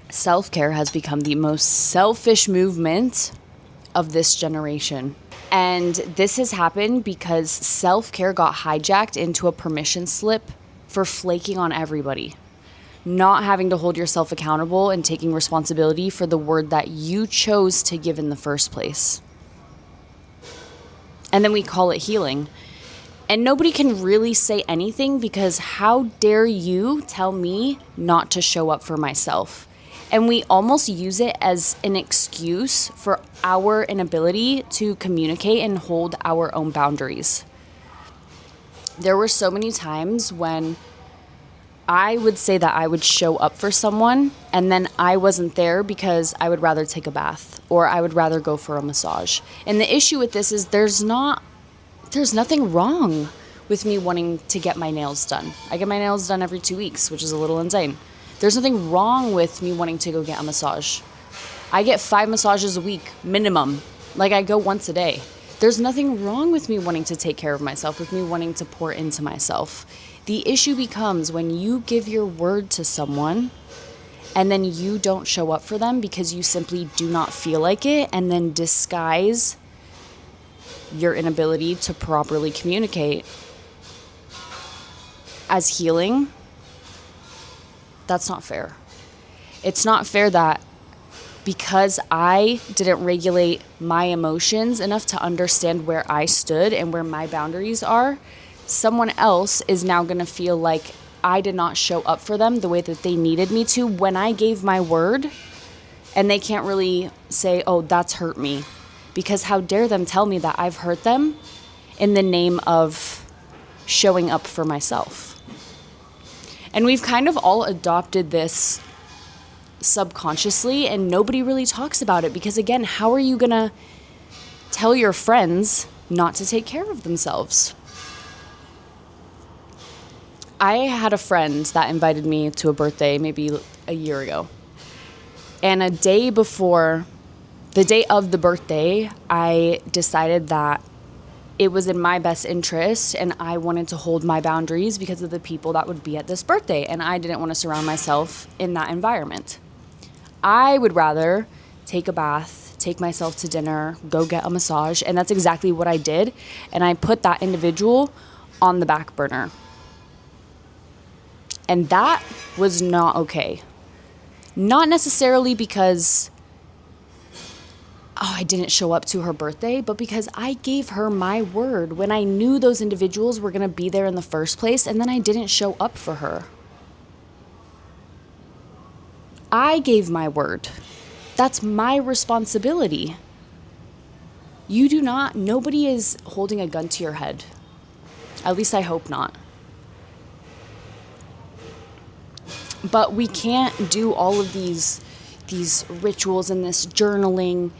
Self-care has become the most selfish movement of this generation. And this has happened because self-care got hijacked into a permission slip for flaking on everybody. Not having to hold yourself accountable and taking responsibility for the word that you chose to give in the first place. And then we call it healing. And nobody can really say anything because how dare you tell me not to show up for myself? And we almost use it as an excuse for our inability to communicate and hold our own boundaries. There were so many times when I would say that I would show up for someone and then I wasn't there because I would rather take a bath or I would rather go for a massage. And the issue with this is there's nothing wrong with me wanting to get my nails done. I get my nails done every 2 weeks, which is a little insane. There's nothing wrong with me wanting to go get a massage. I get 5 massages a week, minimum. Like I go once a day. There's nothing wrong with me wanting to take care of myself, with me wanting to pour into myself. The issue becomes when you give your word to someone and then you don't show up for them because you simply do not feel like it and then disguise your inability to properly communicate as healing. That's not fair. It's not fair that because I didn't regulate my emotions enough to understand where I stood and where my boundaries are, someone else is now going to feel like I did not show up for them the way that they needed me to when I gave my word, and they can't really say, oh, that's hurt me. Because how dare them tell me that I've hurt them in the name of showing up for myself. And we've kind of all adopted this subconsciously and nobody really talks about it because, again, how are you going to tell your friends not to take care of themselves? I had a friend that invited me to a birthday maybe a year ago. And the day of the birthday, I decided that it was in my best interest and I wanted to hold my boundaries because of the people that would be at this birthday. And I didn't want to surround myself in that environment. I would rather take a bath, take myself to dinner, go get a massage. And that's exactly what I did. And I put that individual on the back burner. And that was not okay. Not necessarily because I didn't show up to her birthday, but because I gave her my word when I knew those individuals were going to be there in the first place, and then I didn't show up for her. I gave my word. That's my responsibility. Nobody is holding a gun to your head. At least I hope not. But we can't do all of these rituals and this journaling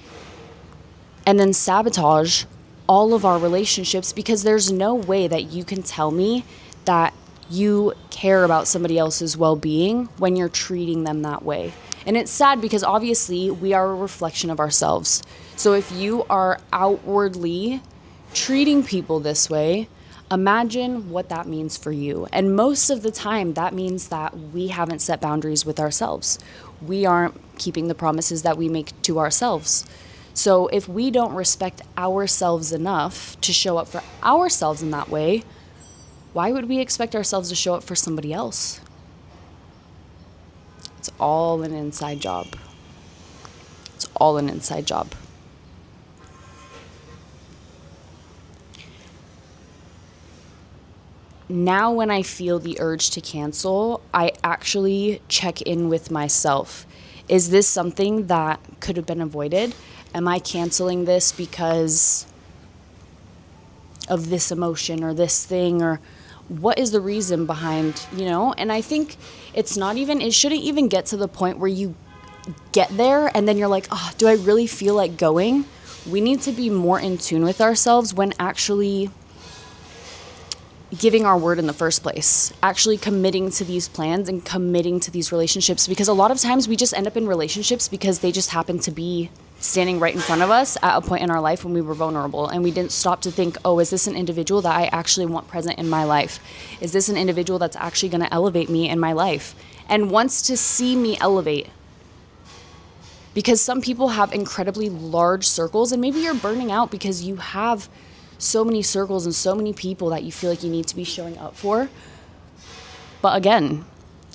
and then sabotage all of our relationships because there's no way that you can tell me that you care about somebody else's well-being when you're treating them that way. And it's sad because obviously we are a reflection of ourselves. So if you are outwardly treating people this way, imagine what that means for you. And most of the time, that means that we haven't set boundaries with ourselves. We aren't keeping the promises that we make to ourselves. So if we don't respect ourselves enough to show up for ourselves in that way, why would we expect ourselves to show up for somebody else? It's all an inside job. It's all an inside job. Now when I feel the urge to cancel, I actually check in with myself. Is this something that could have been avoided? Am I canceling this because of this emotion or this thing, or what is the reason behind, And I think it shouldn't even get to the point where you get there and then you're like, oh, do I really feel like going? We need to be more in tune with ourselves when actually giving our word in the first place, actually committing to these plans and committing to these relationships, because a lot of times we just end up in relationships because they just happen to be standing right in front of us at a point in our life when we were vulnerable and we didn't stop to think, oh, is this an individual that I actually want present in my life? Is this an individual that's actually going to elevate me in my life and wants to see me elevate? Because some people have incredibly large circles, and maybe you're burning out because you have so many circles and so many people that you feel like you need to be showing up for. But again,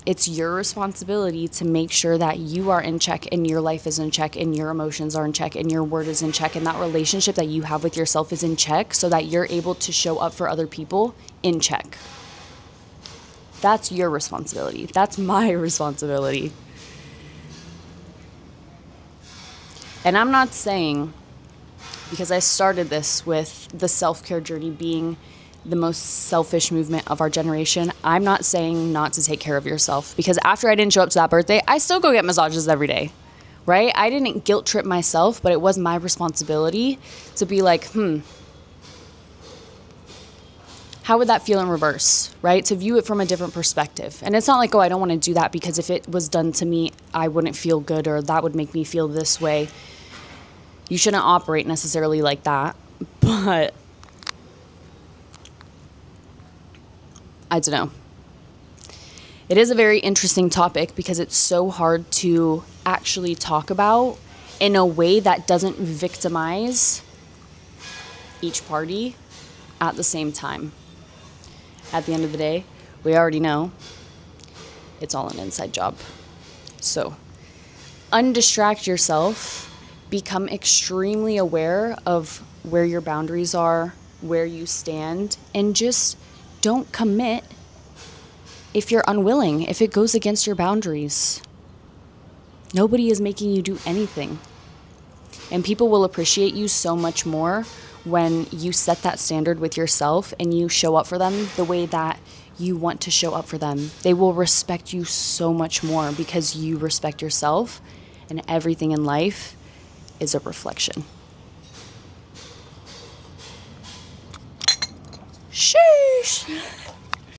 it's your responsibility to make sure that you are in check and your life is in check and your emotions are in check and your word is in check and that relationship that you have with yourself is in check so that you're able to show up for other people in check. That's your responsibility. That's my responsibility. And I'm not saying, because I started this with the self-care journey being the most selfish movement of our generation, I'm not saying not to take care of yourself, because after I didn't show up to that birthday, I still go get massages every day, right? I didn't guilt trip myself, but it was my responsibility to be like, how would that feel in reverse, right? To view it from a different perspective. And it's not like, oh, I don't want to do that because if it was done to me, I wouldn't feel good or that would make me feel this way. You shouldn't operate necessarily like that, but I don't know. It is a very interesting topic because it's so hard to actually talk about in a way that doesn't victimize each party at the same time. At the end of the day, we already know it's all an inside job. So, undistract yourself, become extremely aware of where your boundaries are, where you stand, and just don't commit if you're unwilling, if it goes against your boundaries. Nobody is making you do anything. And people will appreciate you so much more when you set that standard with yourself and you show up for them the way that you want to show up for them. They will respect you so much more because you respect yourself, and everything in life is a reflection. Sheesh.